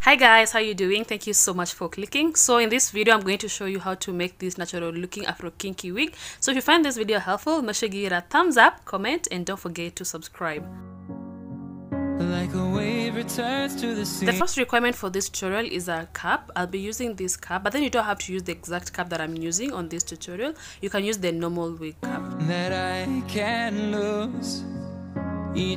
Hi guys, how you doing? Thank you so much for clicking. So in this video I'm going to show you how to make this natural looking Afro kinky wig. So if you find this video helpful, make sure you give it a thumbs up, comment, and don't forget to subscribe. Like a wave returns to the sea. The first requirement for this tutorial is a cap. I'll be using this cap, but then you don't have to use the exact cap that I'm using on this tutorial. You can use the normal wig cap that I can lose.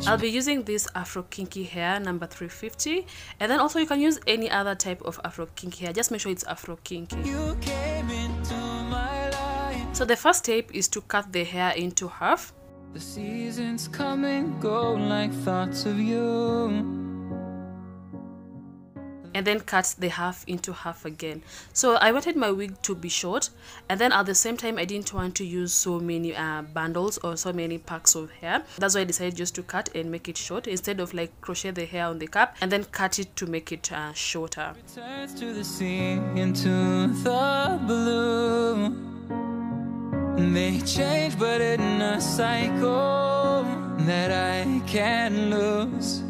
I'll be using this Afro kinky hair number 350, and then also you can use any other type of Afro kinky hair. Just make sure it's Afro kinky. You came into my life. So the first step is to cut the hair into half. The seasons come and go like thoughts of you. And then cut the half into half again. So I wanted my wig to be short, and then at the same time I didn't want to use so many bundles or so many packs of hair. That's why I decided just to cut and make it short instead of like crochet the hair on the cap and then cut it to make it shorter. Returns to the sea, into the blue. They change but in a cycle that I can lose.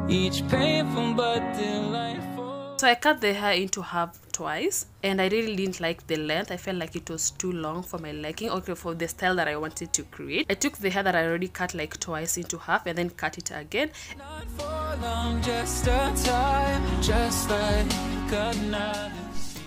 Each painful but delightful. So I cut the hair into half twice, and I really didn't like the length. I felt like it was too long for my liking, okay, for the style that I wanted to create. I took the hair that I already cut like twice into half and then cut it again. Not for long, just a time, just like another.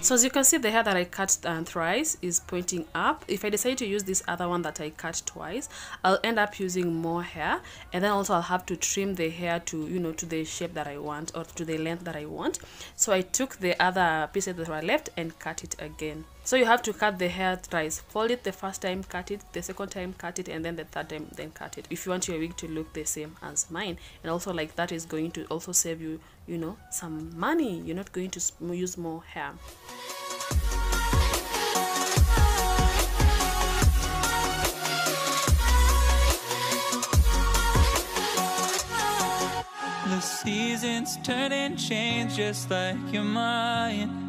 So as you can see, the hair that I cut thrice is pointing up. If I decide to use this other one that I cut twice, I'll end up using more hair, and then also I'll have to trim the hair to, you know, to the shape that I want or to the length that I want. So I took the other pieces that were left and cut it again. So you have to cut the hair thrice. Fold it the first time, cut it, the second time cut it, and then the third time then cut it, if you want your wig to look the same as mine. And also, like, that is going to also save you, you know, some money. You're not going to use more hair. The seasons turn and change just like your mind.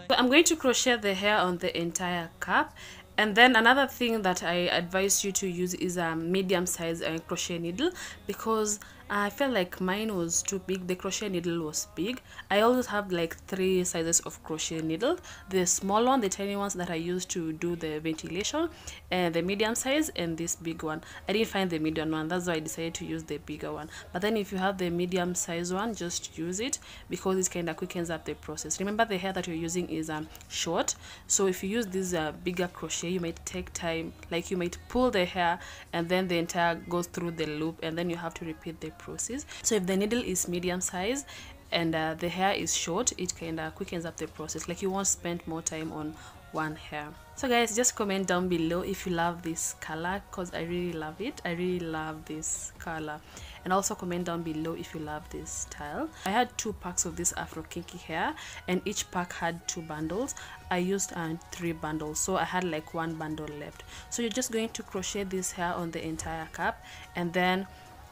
So I'm going to crochet the hair on the entire cap. And then another thing that I advise you to use is a medium size crochet needle, because I felt like mine was too big. The crochet needle was big. I always have like 3 sizes of crochet needle: the small one, the tiny ones that I use to do the ventilation, and the medium size, and this big one. I didn't find the medium one, that's why I decided to use the bigger one. But then if you have the medium size one, just use it, because it kind of quickens up the process. Remember, the hair that you're using is short, so if you use this bigger crochet, you might take time, like you might pull the hair and then the entire goes through the loop, and then you have to repeat the process. So if the needle is medium size and the hair is short, it kind of quickens up the process. Like, you won't spend more time on one hair. So guys, just comment down below if you love this color, because I really love it. I really love this color. And also comment down below if you love this style. I had 2 packs of this Afro kinky hair, and each pack had 2 bundles. I used 3 bundles, so I had like 1 bundle left. So you're just going to crochet this hair on the entire cap, and then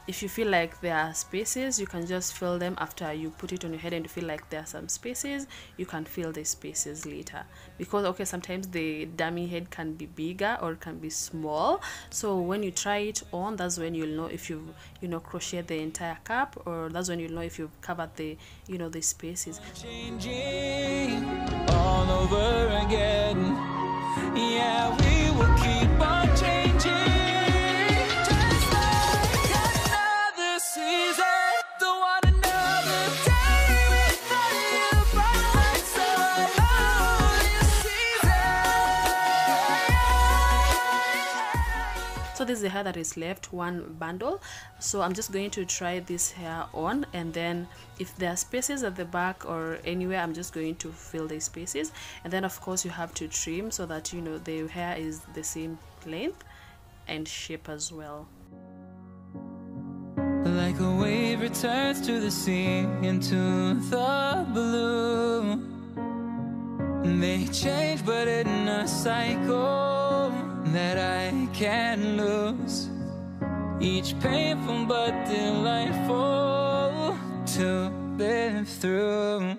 if you feel like there are spaces, you can just fill them after you put it on your head, and you feel like there are some spaces, you can fill the spaces later. Because, okay, sometimes the dummy head can be bigger or can be small. So when you try it on, that's when you'll know if you've, you know, crocheted the entire cap, or that's when you'll know if you've covered the, you know, the spaces. Changing all over again. Yeah, we will keep on changing. So this is the hair that is left, 1 bundle. So I'm just going to try this hair on, and then if there are spaces at the back or anywhere, I'm just going to fill the spaces. And then of course you have to trim so that, you know, the hair is the same length and shape as well. Like a wave returns to the sea, into the blue. They change but in a cycle that I can lose. Each painful but delightful to live through.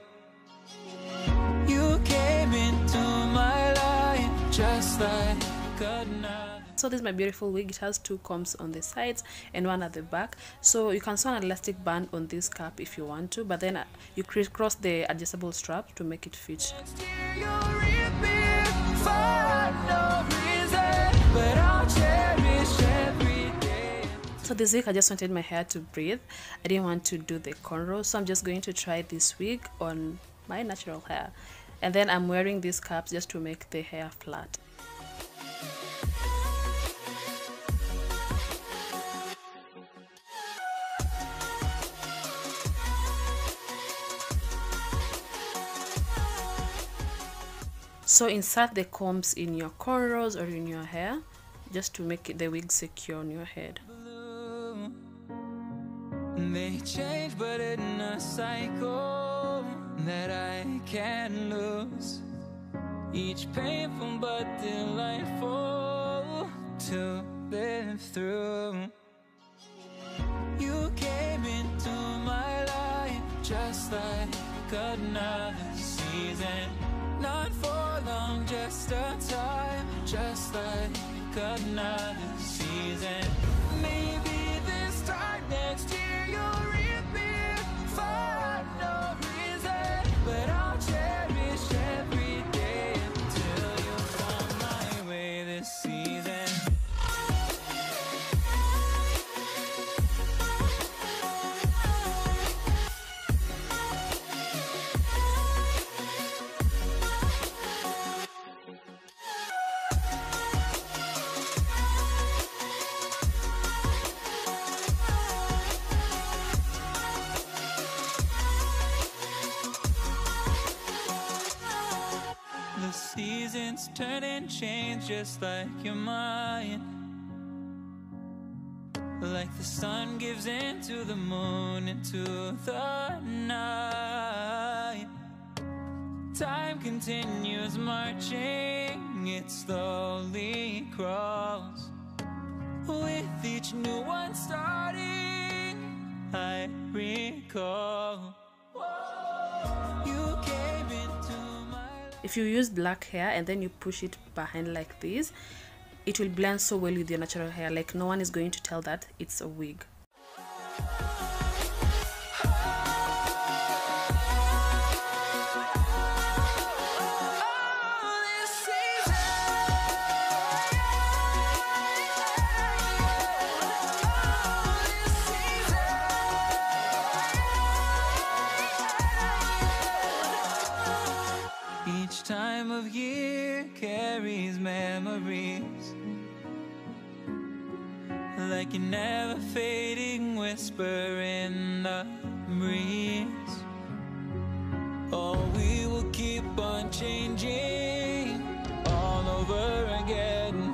You came into my life just like another. So this is my beautiful wig. It has 2 combs on the sides and 1 at the back, so you can sew an elastic band on this cap if you want to, but then you crisscross the adjustable strap to make it fit. So this week I just wanted my hair to breathe. I didn't want to do the cornrows, so I'm just going to try this wig on my natural hair, and then I'm wearing these caps just to make the hair flat. So insert the combs in your cornrows or in your hair just to make the wig secure on your head. They change, but in a cycle that I can't lose. Each painful but delightful to live through. You came into my life just like another season. Not for long, just a time, just like another season. Maybe this time next year you'll reappear for no reason, but I'll cherish every day until you come my way this season. The seasons turn and change just like your mind. Like the sun gives into the moon, into the night. Time continues marching, it slowly crawls. With each new one starting, I recall. You came into my life. If you use black hair and then you push it behind like this, it will blend so well with your natural hair, like no one is going to tell that it's a wig. Each time of year carries memories, like a never fading whisper in the breeze. Oh, we will keep on changing all over again.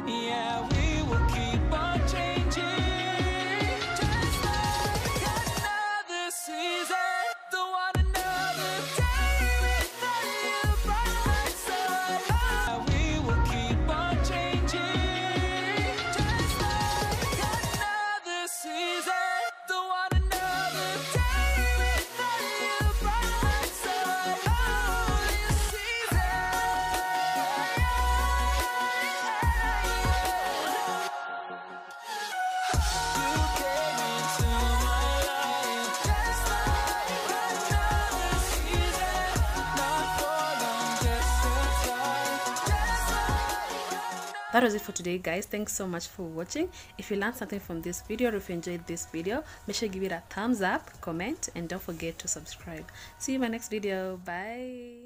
Yeah, we will keep on changing. Just like another season, don't want another day without you by my side. Oh, we will keep on changing. Just like another season, don't want another day without you by my side. Oh, this season. You came into my life just like another season. Not for long, just a time. Just like That was it for today, guys. Thanks so much for watching. If you learned something from this video, or if you enjoyed this video, make sure you give it a thumbs up, comment, and don't forget to subscribe. See you in my next video. Bye.